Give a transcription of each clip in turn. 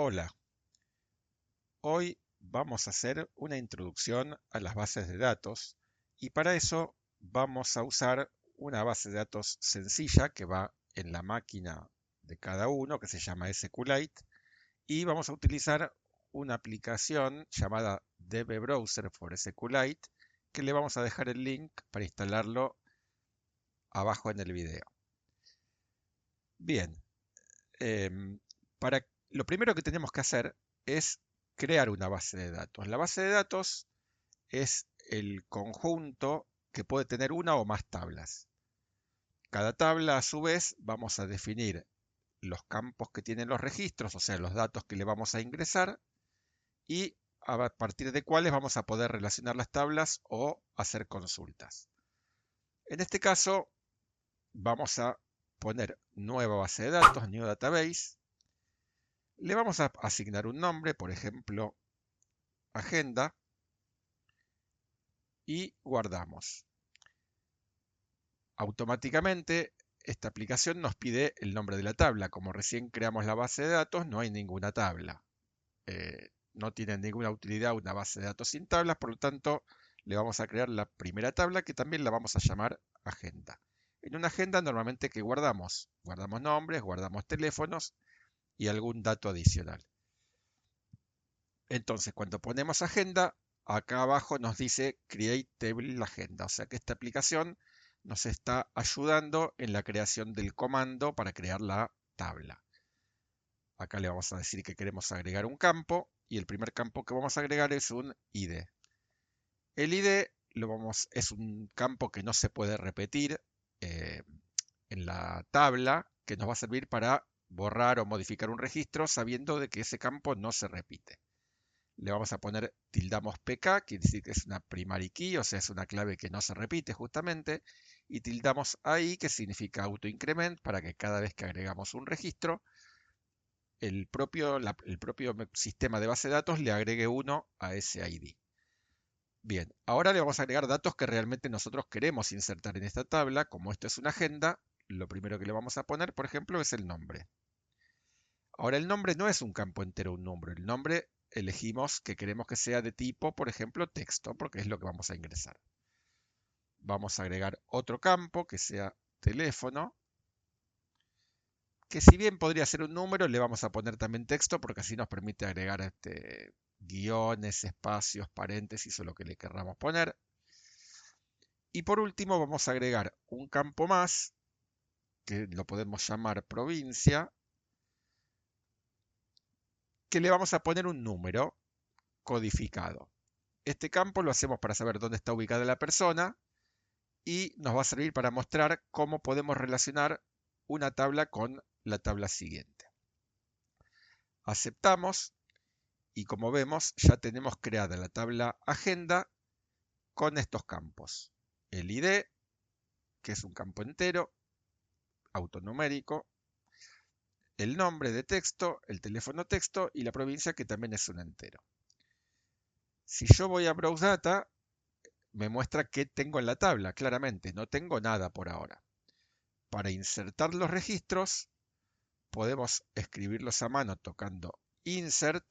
Hola, hoy vamos a hacer una introducción a las bases de datos y para eso vamos a usar una base de datos sencilla que va en la máquina de cada uno que se llama SQLite y vamos a utilizar una aplicación llamada DB Browser for SQLite que le vamos a dejar el link para instalarlo abajo en el video. Bien, em, lo primero que tenemos que hacer es crear una base de datos. La base de datos es el conjunto que puede tener una o más tablas. Cada tabla, a su vez, vamos a definir los campos que tienen los registros, o sea, los datos que le vamos a ingresar, y a partir de cuáles vamos a poder relacionar las tablas o hacer consultas. En este caso, vamos a poner nueva base de datos, New Database. Le vamos a asignar un nombre, por ejemplo, agenda, y guardamos. Automáticamente esta aplicación nos pide el nombre de la tabla. Como recién creamos la base de datos, no hay ninguna tabla. No tiene ninguna utilidad una base de datos sin tablas, por lo tanto le vamos a crear la primera tabla que también la vamos a llamar agenda. En una agenda normalmente que guardamos nombres, guardamos teléfonos y algún dato adicional. Entonces cuando ponemos agenda, acá abajo nos dice Create Table Agenda, o sea que esta aplicación nos está ayudando en la creación del comando para crear la tabla. Acá le vamos a decir que queremos agregar un campo y el primer campo que vamos a agregar es un ID. El ID es un campo que no se puede repetir eh, en la tabla, que nos va a servir para borrar o modificar un registro sabiendo de que ese campo no se repite. Le vamos a poner tildamos PK, quiere decir que es una primary key, o sea, es una clave que no se repite justamente, y tildamos AI, que significa autoincrement, para que cada vez que agregamos un registro, el propio sistema de base de datos le agregue 1 a ese ID. Bien, ahora le vamos a agregar datos que realmente nosotros queremos insertar en esta tabla. Como esto es una agenda, lo primero que le vamos a poner, por ejemplo, es el nombre. Ahora el nombre no es un campo entero, un número. El nombre elegimos que queremos que sea de tipo, por ejemplo, texto, porque es lo que vamos a ingresar. Vamos a agregar otro campo que sea teléfono, que si bien podría ser un número, le vamos a poner también texto, porque así nos permite agregar guiones, espacios, paréntesis o lo que le querramos poner. Y por último vamos a agregar un campo más, que lo podemos llamar provincia, que le vamos a poner un número codificado. Este campo lo hacemos para saber dónde está ubicada la persona y nos va a servir para mostrar cómo podemos relacionar una tabla con la tabla siguiente. Aceptamos y como vemos ya tenemos creada la tabla agenda con estos campos. El ID, que es un campo entero, autonumérico, el nombre de texto, el teléfono texto y la provincia, que también es un entero. Si yo voy a Browse Data, me muestra qué tengo en la tabla, claramente, no tengo nada por ahora. Para insertar los registros, podemos escribirlos a mano tocando Insert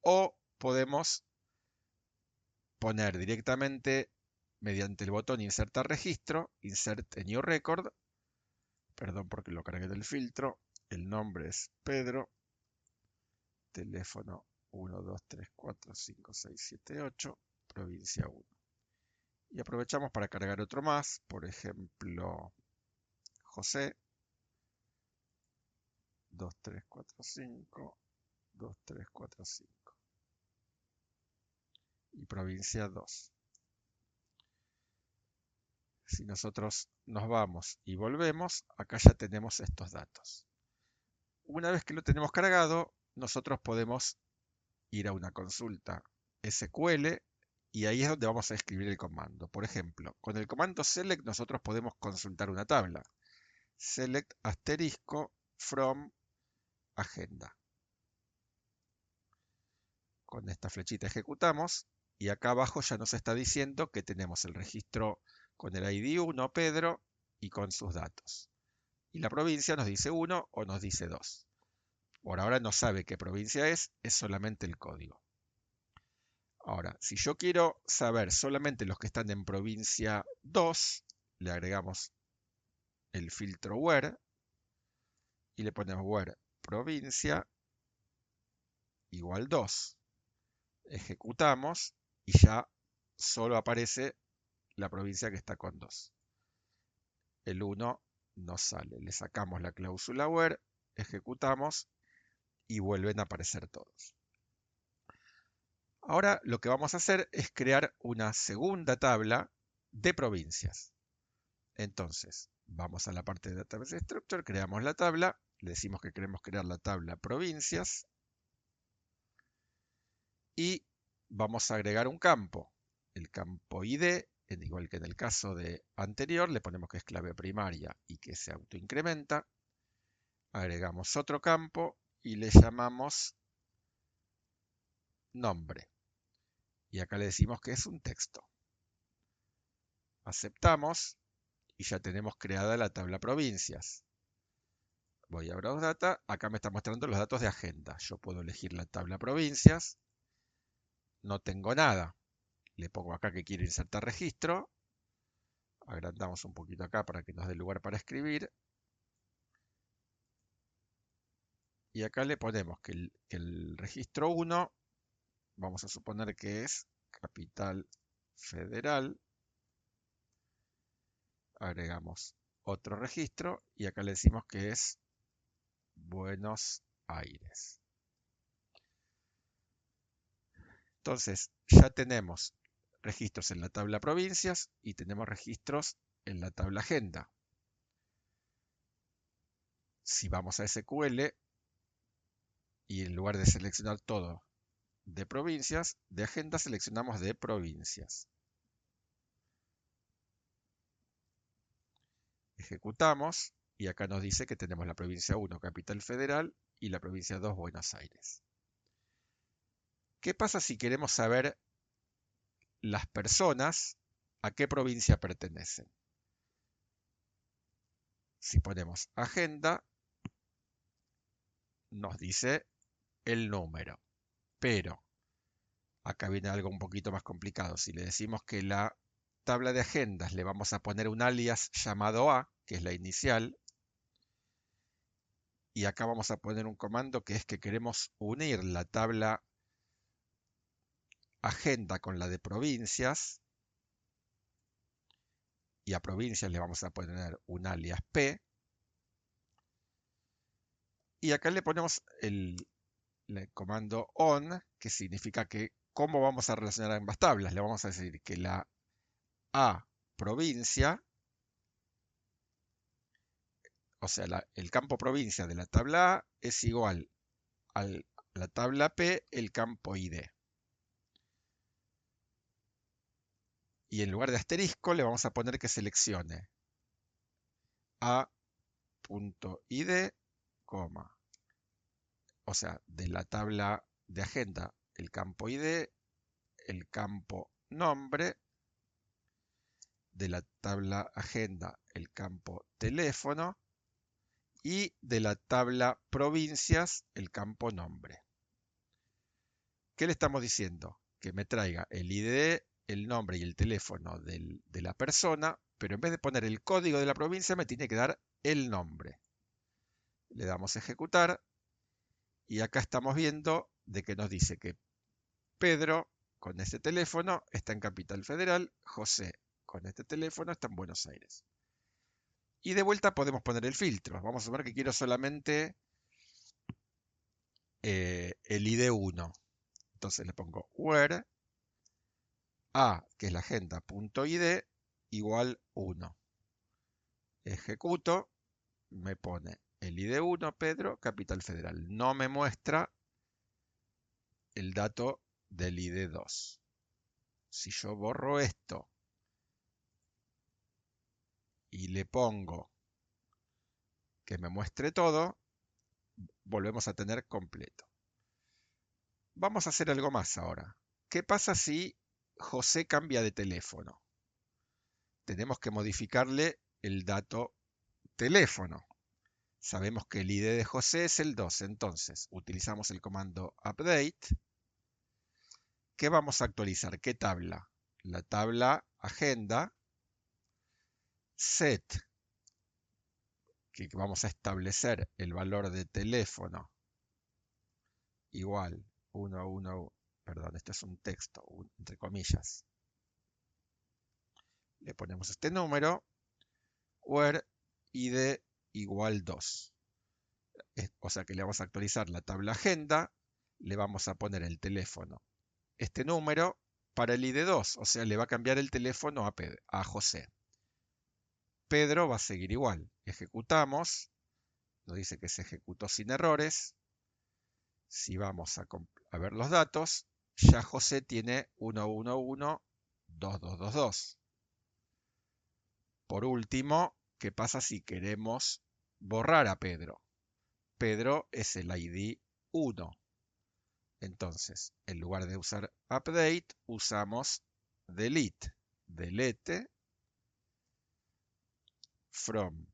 o podemos poner directamente mediante el botón Insertar registro, Insert a New Record, perdón porque lo cargué del filtro, el nombre es Pedro, teléfono 1, 2, 3, 4, 5, 6, 7, 8, provincia 1. Y aprovechamos para cargar otro más, por ejemplo, José, 2, 3, 4, 5, 2, 3, 4, 5. Y provincia 2. Si nosotros nos vamos y volvemos, acá ya tenemos estos datos. Una vez que lo tenemos cargado, nosotros podemos ir a una consulta SQL y ahí es donde vamos a escribir el comando. Por ejemplo, con el comando select nosotros podemos consultar una tabla. Select asterisco from agenda. Con esta flechita ejecutamos y acá abajo ya nos está diciendo que tenemos el registro con el ID 1, Pedro, y con sus datos. Y la provincia nos dice 1 o nos dice 2. Por ahora no sabe qué provincia es solamente el código. Ahora, si yo quiero saber solamente los que están en provincia 2, le agregamos el filtro where y le ponemos where provincia igual 2. Ejecutamos y ya solo aparece la provincia que está con 2. El 1 no sale. Le sacamos la cláusula where, ejecutamos y vuelven a aparecer todos. Ahora lo que vamos a hacer es crear una segunda tabla de provincias. Entonces, vamos a la parte de Database Structure, creamos la tabla, le decimos que queremos crear la tabla provincias y vamos a agregar un campo, el campo ID, igual que en el caso de anterior, le ponemos que es clave primaria y que se autoincrementa. Agregamos otro campo y le llamamos nombre. Y acá le decimos que es un texto. Aceptamos y ya tenemos creada la tabla provincias. Voy a Browse Data, acá me está mostrando los datos de agenda. Yo puedo elegir la tabla provincias, no tengo nada. Le pongo acá que quiero insertar registro, agrandamos un poquito acá para que nos dé lugar para escribir. Y acá le ponemos que el registro 1, vamos a suponer que es Capital Federal. Agregamos otro registro y acá le decimos que es Buenos Aires. Entonces, ya tenemos registros en la tabla provincias y tenemos registros en la tabla agenda. Si vamos a SQL y en lugar de seleccionar todo de provincias, de agenda seleccionamos de provincias. Ejecutamos y acá nos dice que tenemos la provincia 1, Capital Federal, y la provincia 2, Buenos Aires. ¿Qué pasa si queremos saber las personas a qué provincia pertenecen? Si ponemos agenda, nos dice el número, pero acá viene algo un poquito más complicado. Si le decimos que la tabla de agendas le vamos a poner un alias llamado A, que es la inicial, y acá vamos a poner un comando que es que queremos unir la tabla agenda con la de provincias, y a provincias le vamos a poner un alias P, y acá le ponemos el comando on, que significa que cómo vamos a relacionar ambas tablas. Le vamos a decir que la A provincia, o sea, el campo provincia de la tabla A es igual a la tabla P, el campo ID. Y en lugar de asterisco le vamos a poner que seleccione A.id, o sea, de la tabla de agenda el campo ID, el campo nombre, de la tabla agenda el campo teléfono y de la tabla provincias el campo nombre. ¿Qué le estamos diciendo? Que me traiga el ID, el nombre y el teléfono de la persona, pero en vez de poner el código de la provincia me tiene que dar el nombre. Le damos a ejecutar y acá estamos viendo de que nos dice que Pedro con este teléfono está en Capital Federal, José con este teléfono está en Buenos Aires. Y de vuelta podemos poner el filtro. Vamos a suponer que quiero solamente el ID 1. Entonces le pongo where A, que es la agenda.id, igual 1. Ejecuto, me pone el ID 1, Pedro, Capital Federal. No me muestra el dato del ID 2. Si yo borro esto y le pongo que me muestre todo, volvemos a tener completo. Vamos a hacer algo más ahora. ¿Qué pasa si José cambia de teléfono? Tenemos que modificarle el dato teléfono. Sabemos que el ID de José es el 2, entonces utilizamos el comando update. ¿Qué vamos a actualizar? ¿Qué tabla? La tabla agenda, set, que vamos a establecer el valor de teléfono igual 1, perdón, este es un texto, entre comillas. Le ponemos este número, where id igual 2. O sea que le vamos a actualizar la tabla agenda, le vamos a poner el teléfono, este número, para el ID 2, o sea, le va a cambiar el teléfono a José. Pedro va a seguir igual. Ejecutamos, nos dice que se ejecutó sin errores. Si vamos a ver los datos, ya José tiene 111-2222. Por último, ¿qué pasa si queremos borrar a Pedro? Pedro es el ID 1. Entonces, en lugar de usar update, usamos delete. Delete from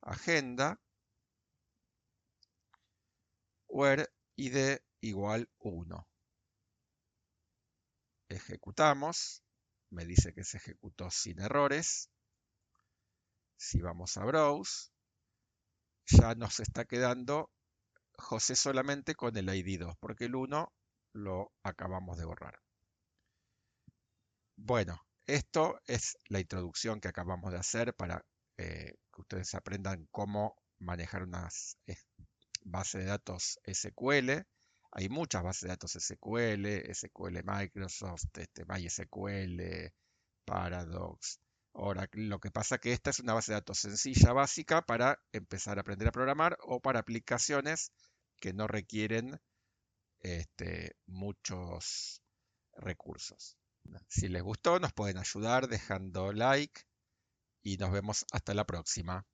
agenda where id igual 1. Ejecutamos, me dice que se ejecutó sin errores. Si vamos a browse, ya nos está quedando José solamente con el ID 2, porque el 1 lo acabamos de borrar. Bueno, esto es la introducción que acabamos de hacer para que ustedes aprendan cómo manejar una base de datos SQL. Hay muchas bases de datos SQL, SQL Microsoft, MySQL, Paradox, Oracle. Lo que pasa es que esta es una base de datos sencilla, básica, para empezar a aprender a programar o para aplicaciones que no requieren muchos recursos. Si les gustó, nos pueden ayudar dejando like y nos vemos hasta la próxima.